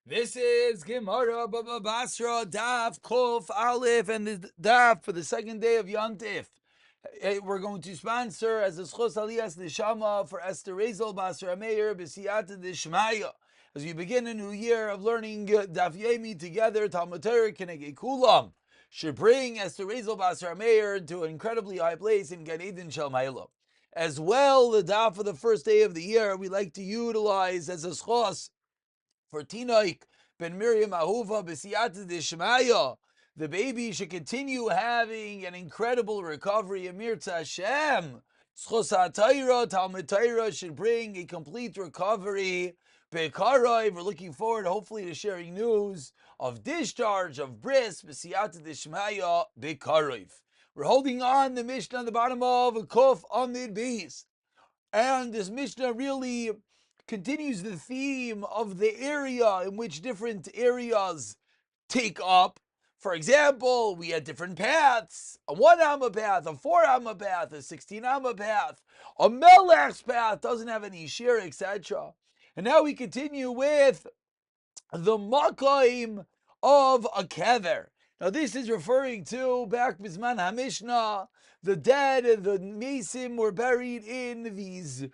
This is Gemara Baba Basra Daf Kof Aleph and the Daf for the second day of Yontif. We're going to sponsor as a Schos Aliyas Neshama for Esther Rizal Basra Meir B'Siyata Dishmaya. As we begin a new year of learning Daf Yomi together, Talmud Torah Kenegei Kulam should bring Esther Rizal Basra Meir to an incredibly high place in Gan Eden Shel Ma'ila. As well, the Daf for the first day of the year, we like to utilize as a Schos for Tinoik ben Miriam Ahuva b'siyata dishmaya. The baby should continue having an incredible recovery. Amir Hashem. Tzchos HaTorah, Talmud Torah should bring a complete recovery. Bekarov, we're looking forward, hopefully, to sharing news of discharge of bris b'siyata dishmaya bekarov. We're holding on the Mishnah on the bottom of Kuf Amid Beis. And this Mishnah really continues the theme of the area in which different areas take up. For example, we had different paths, a 1 amma path, a 4 amma path, a 16 amma path, a melech's path doesn't have any shear, etc. And now we continue with the makaim of a kever. Now this is referring to back Bisman HaMishnah, the dead, the Mesim were buried in these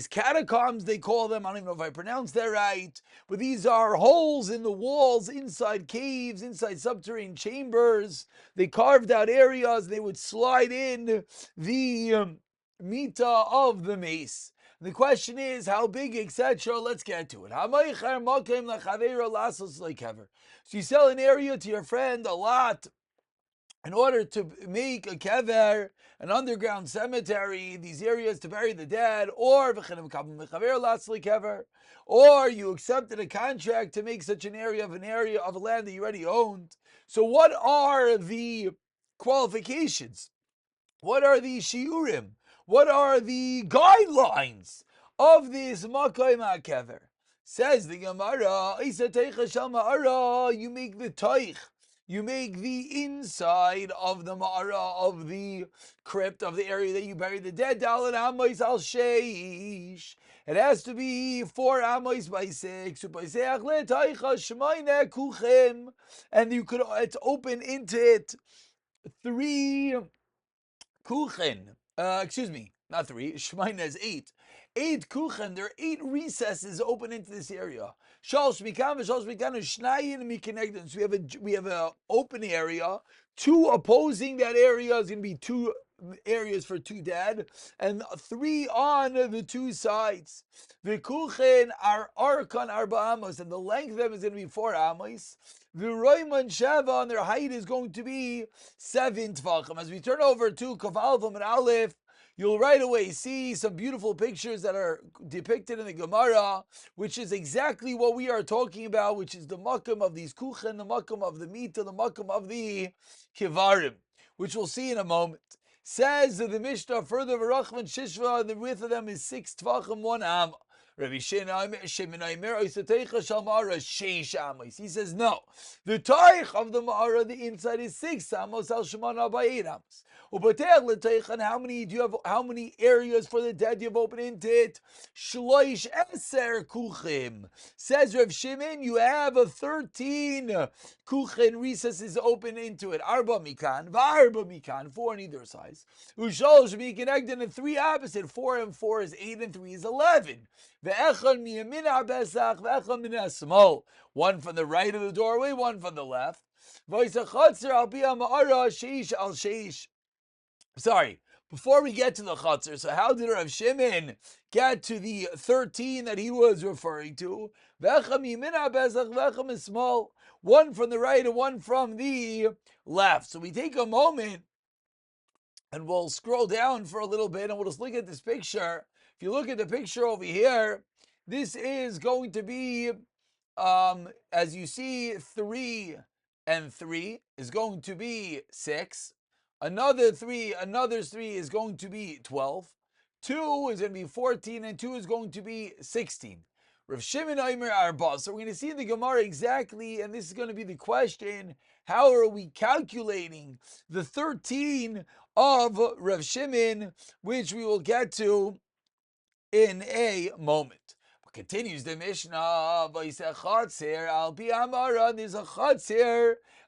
catacombs, they call them. I don't even know if I pronounced that right, but these are holes in the walls, inside caves, inside subterranean chambers. They carved out areas, they would slide in the mita of the mace. The question is, how big, etc. Let's get to it. So you sell an area to your friend, a lot, in order to make a kever, an underground cemetery, these areas to bury the dead, or you accepted a contract to make such an area of a land that you already owned. So what are the qualifications? What are the shiurim? What are the guidelines of this Makai Ma'kever? Says the Gemara, you make the toich, you make the inside of the ma'ara, of the crypt, of the area that you bury the dead. Dalet amois al sheish. It has to be 4 amois by 6. And you could, it's open into it 3 kuchen. Not 3. Shemaina is 8. 8 kuchen. There are 8 recesses open into this area. So we have a open area. 2 opposing that area is going to be 2 areas for 2 dead, and 3 on the 2 sides. The kuchen are arkan arba amos, and the length of them is going to be 4 amos. The roiman sheva, and their height is going to be 7 tvachim. As we turn over to Kaf Alvam and Aleph, you'll right away see some beautiful pictures that are depicted in the Gemara, which is exactly what we are talking about, which is the makam of these kuchen, the makam of the mita, the makam of the kivarim, which we'll see in a moment. Says the Mishnah further, V'rachman Shishva, the width of them is 6 tvachim, 1 am. Rabbi Shimon he says no. The taich of the ma'ara, the inside is 6 amos al shemana by 8 amos. And how many areas for the dead you've opened into it? Shloish eser kuchim. Says Rav Shimon, you have a 13 kuchen recesses open into it. Arba mikan, v'arba mikan, 4 on either side. Ushol should be connected in 3 opposite. 4 and 4 is 8 and 3 is 11. One from the right of the doorway, one from the left. Sorry, before we get to the chutzner, so how did Rav Shimon get to the 13 that he was referring to? Is small, one from the right and one from the left. So we take a moment and we'll scroll down for a little bit and we'll just look at this picture. If you look at the picture over here, this is going to be, as you see, 3 and 3 is going to be 6. Another 3 is going to be 12. 2 is going to be 14, and 2 is going to be 16. Rav Shimon Omer Arba. So we're going to see in the Gemara exactly, and this is going to be the question, how are we calculating the 13 of Rav Shimon, which we will get to in a moment. Continues the Mishnah, there's a chatzir,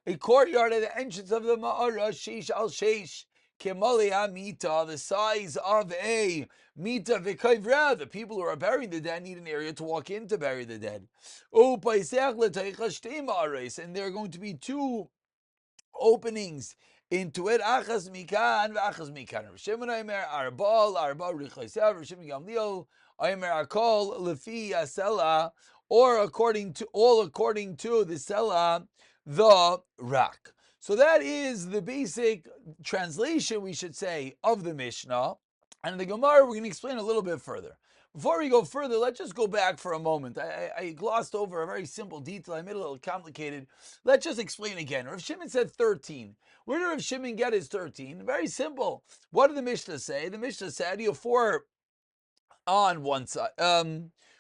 a courtyard at the entrance of the Ma'ara, sheish al sheish, kemali hamita, the size of a mita v'kayvra. The people who are burying the dead need an area to walk in to bury the dead. And there are going to be two openings into it. Achas mikan v'achas mikan. Rav Shimon Omer arba richosav. Rav Shimon Gamliel Omer akol lefi asela, or according to the sela, the rak. So that is the basic translation, we should say, of the Mishnah. And the Gemara, we're going to explain a little bit further. Before we go further, let's just go back for a moment. I glossed over a very simple detail. I made it a little complicated. Let's just explain again. Rav Shimon said 13. Where did Rav Shimon get his 13? Very simple. What did the Mishnah say? The Mishnah said you have 4 on one side.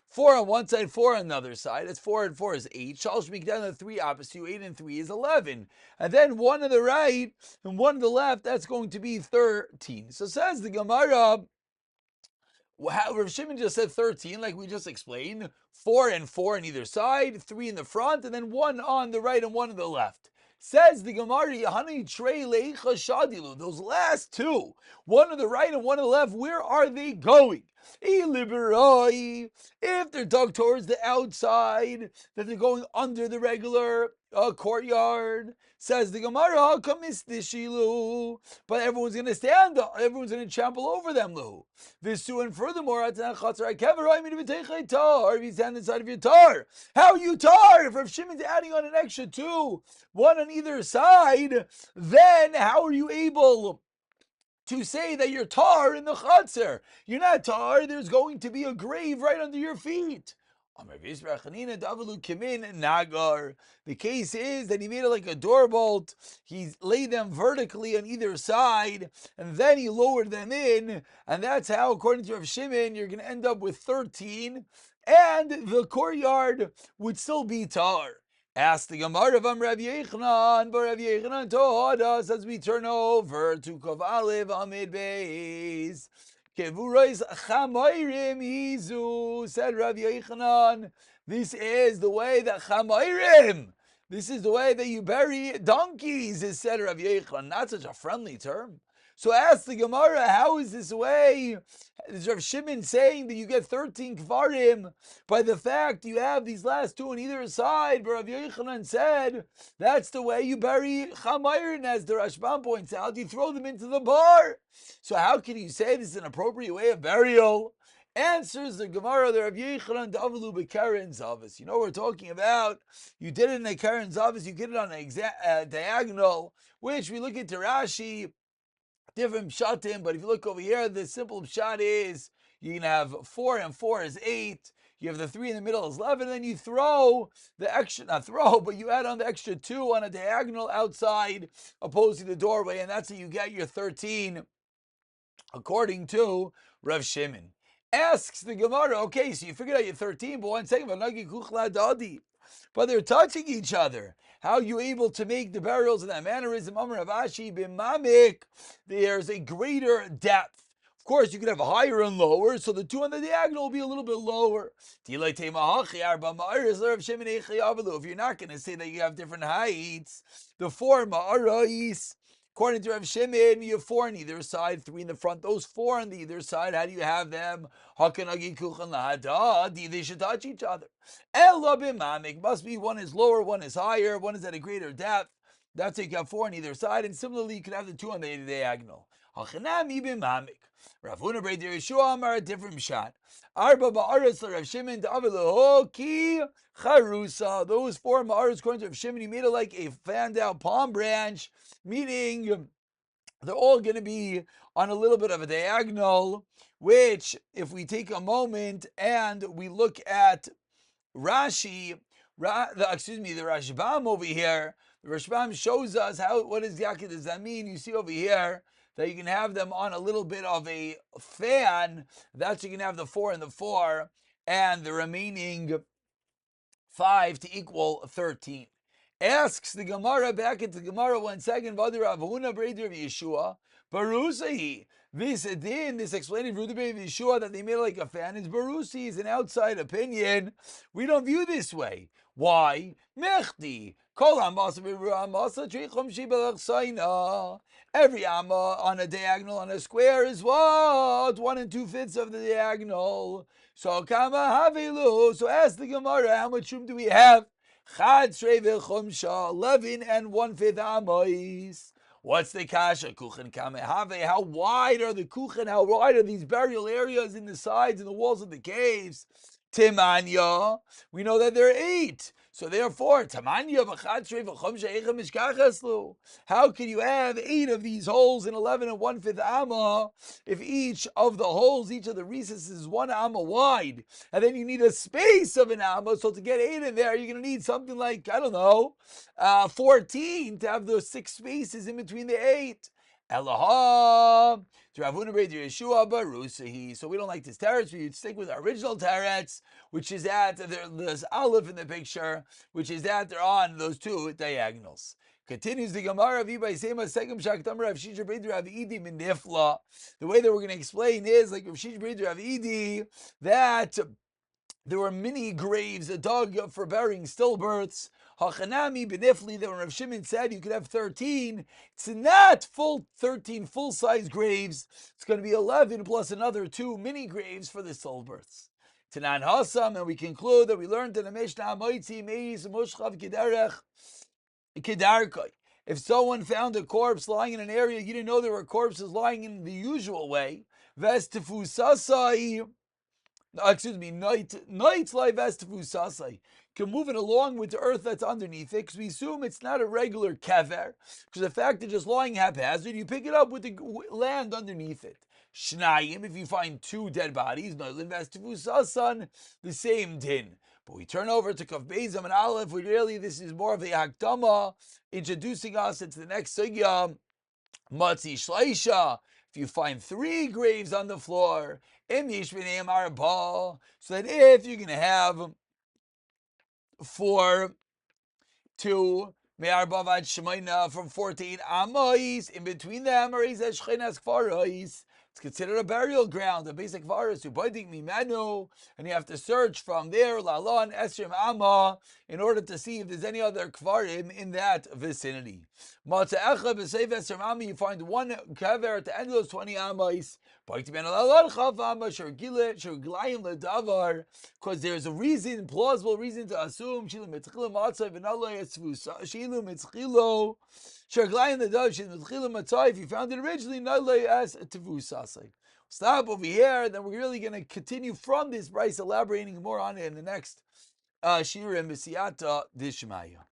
4 on one side, 4 on the other side. It's 4 and 4 is 8. Shalosh mikdan, the 3 opposite you, 8 and 3 is 11. And then 1 on the right and 1 on the left, that's going to be 13. So says the Gemara, Rav Shimon just said 13, like we just explained. 4 and 4 on either side, 3 in the front, and then 1 on the right and 1 on the left. Says the Gemara, those last 2, 1 on the right and 1 on the left, where are they going? If they're dug towards the outside, that they're going under the regular courtyard. Says the Gemara, but everyone's going to stand up, everyone's going to trample over them. Visu, and furthermore, if you stand inside of your tar, how are you tar? If Rav Shimon's adding on an extra 2, 1 on either side, then how are you able to say that you're tar in the chutzner? You're not tar, there's going to be a grave right under your feet. The case is that he made it like a door bolt. He laid them vertically on either side, and then he lowered them in, and that's how, according to Rav Shimon, you're going to end up with 13, and the courtyard would still be tar. Ask the Gemara of Rav Yechanan, but Rav Yechanan taught us as we turn over to Kov Aleph Amid Beis. Kevurais Chamayrim Hizu, said Rav Yechanan, this is the way that Chamayrim, this is the way that you bury donkeys, is said Rav Yechanan. Not such a friendly term. So ask the Gemara, how is this way? Is Rav Shimon saying that you get 13 kvarim by the fact you have these last 2 on either side? But Rav Yechanan said that's the way you bury chamayrin, as the Rashbam points out. You throw them into the bar. So how can you say this is an appropriate way of burial? Answers the Gemara, the Rav Yechanan Davlu B'Karen Zavis. You know what we're talking about? You did it in a Karen Zavis, you get it on a diagonal, which we look into Rashi, different pshatim, but if you look over here, the simple pshat is you can have 4 and 4 is 8. You have the 3 in the middle is 11, and then you throw the extra, not throw, but you add on the extra 2 on a diagonal outside opposing the doorway, and that's how you get your 13, according to Rav Shimon. Asks the Gemara, okay, so you figured out your 13, but 1 second, but they're touching each other. How are you able to make the burials in that mannerism? There's a greater depth. Of course, you could have higher and lower, so the 2 on the diagonal will be a little bit lower. If you're not going to say that you have different heights, the 4 ma'arais, according to Rav Shimon, you have 4 on either side, 3 in the front. Those 4 on the either side, how do you have them? They should touch each other. Must be one is lower, one is higher, one is at a greater depth. That's how you have 4 on either side, and similarly, you could have the 2 on the diagonal. Rav Huna Brei Yeshua Amar, a different shot. Arba ba'aretz Rav Shimon ki charusa. Those 4 ma'aretz, according to Rav Shimon, he made it like a fanned out palm branch, meaning they're all going to be on a little bit of a diagonal, which, if we take a moment and we look at Rashi, the Rashbam over here, the Rashbam shows us what exactly does that mean. You see over here that you can have them on a little bit of a fan. That's you can have the 4 and the 4, and the remaining 5 to equal 13. Asks the Gemara, back into the Gemara 1 second, V'adir Rav Huna Breder of Yeshua, Barusahi. This din, this explaining Rudy Yeshua that they made it like a fan is Barusi is an outside opinion. We don't view this way. Why? Mechdi. Every amma on a diagonal on a square is what? 1 2/5 of the diagonal. So kama havelu. So ask the Gemara, how much room do we have? Chad shrei v'chumsha, 11 1/5 amos. What's the kasha? Kuchen kamehave. How wide are the kuchen? How wide are these burial areas in the sides and the walls of the caves? Timanya. We know that there are 8. So therefore, Tamanya v'chadshre v'chomsha echem mishkachaslu. How can you have 8 of these holes in 11 1/5 amma if each of the holes, each of the recesses is 1 amma wide? And then you need a space of an amma. So to get 8 in there, you're going to need something like, 14 to have those 6 spaces in between the 8. Elohim. So we don't like this teretz. We stick with our original teretz, which is that there's aleph in the picture, which is that they're on those 2 diagonals. Continues the Gemara The way that we're going to explain is like Rav Shisha B'Rei Rav Idi, that there were mini graves dug for burying stillbirths. Hachanami benifli, that when Rav Shimon said you could have 13, it's not 13 full-size graves. It's going to be 11 plus another 2 mini graves for the stillbirths. Tanan Hasam, and we conclude that we learned in the Mishnah Moitzi Meis Mushchav Kiderech Kidarkoi. If someone found a corpse lying in an area you didn't know there were corpses lying in the usual way, Vestefusasai. Night live Vestefusasai. Can move it along with the earth that's underneath it, because we assume it's not a regular kever, because the fact that just lying haphazard, you pick it up with the land underneath it. Shnayim, if you find 2 dead bodies, the same din. But we turn over to Kaf Bezam and Aleph, where really this is more of a hakdama, introducing us into the next sugya, Matzi Shleisha. If you find 3 graves on the floor, so that if you're going to have 4 to Me'arbavad Shemaina from 14 Amois, in between them are Shchenas Kfarais. It's considered a burial ground, a basic virus, and you have to search from there, Lalon, Esrim, Amma, in order to see if there's any other Kfarim in that vicinity. You find 1 Kaver at the end of those 20 Ammais, because there's a reason, plausible reason to assume if you found it originally, as stop over here, then we're really going to continue from this Bryce, elaborating more on it in the next Shir and Mesiyata Dishmaya.